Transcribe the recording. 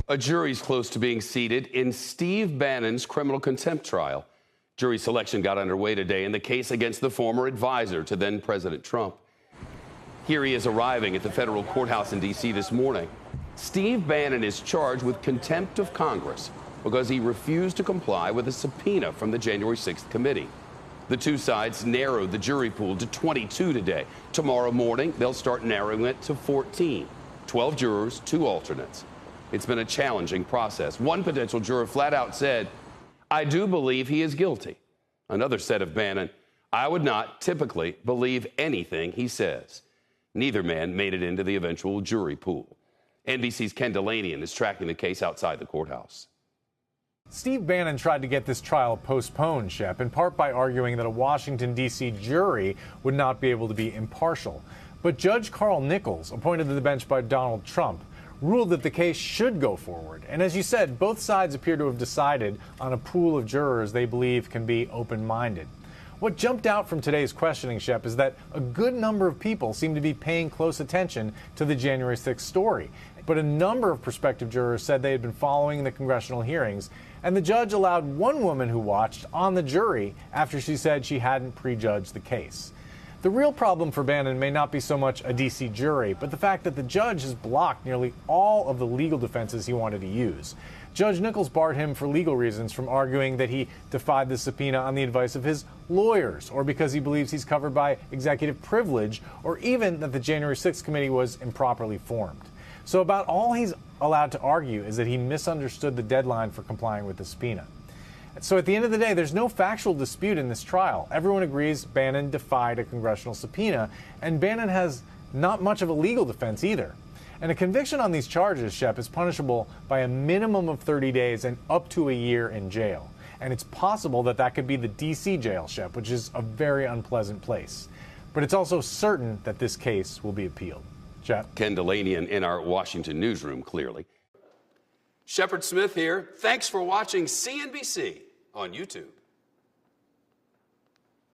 A jury's close to being seated in Steve Bannon's criminal contempt trial. Jury selection got underway today in the case against the former advisor to then President Trump. Here he is arriving at the federal courthouse in D.C. this morning. Steve Bannon is charged with contempt of Congress because he refused to comply with a subpoena from the January 6th committee. The two sides narrowed the jury pool to 22 today. Tomorrow morning, they'll start narrowing it to 14. 12 jurors, 2 alternates. It's been a challenging process. One potential juror flat out said, "I do believe he is guilty." Another said of Bannon, "I would not typically believe anything he says." Neither man made it into the eventual jury pool. NBC's Ken Delanian is tracking the case outside the courthouse. Steve Bannon tried to get this trial postponed, Shep, in part by arguing that a Washington, D.C. jury would not be able to be impartial. But Judge Carl Nichols, appointed to the bench by Donald Trump, ruled that the case should go forward. And as you said, both sides appear to have decided on a pool of jurors they believe can be open-minded. What jumped out from today's questioning, Shep, is that a good number of people seem to be paying close attention to the January 6th story. But a number of prospective jurors said they had been following the congressional hearings, and the judge allowed one woman who watched on the jury after she said she hadn't prejudged the case. The real problem for Bannon may not be so much a D.C. jury, but the fact that the judge has blocked nearly all of the legal defenses he wanted to use. Judge Nichols barred him for legal reasons from arguing that he defied the subpoena on the advice of his lawyers, or because he believes he's covered by executive privilege, or even that the January 6th committee was improperly formed. So about all he's allowed to argue is that he misunderstood the deadline for complying with the subpoena. So at the end of the day, there's no factual dispute in this trial. Everyone agrees Bannon defied a congressional subpoena, and Bannon has not much of a legal defense either. And a conviction on these charges, Shep, is punishable by a minimum of 30 days and up to a year in jail. And it's possible that that could be the D.C. jail, Shep, which is a very unpleasant place. But it's also certain that this case will be appealed. Shep? Ken Delanian in our Washington newsroom, clearly. Shepard Smith here. Thanks for watching CNBC on YouTube.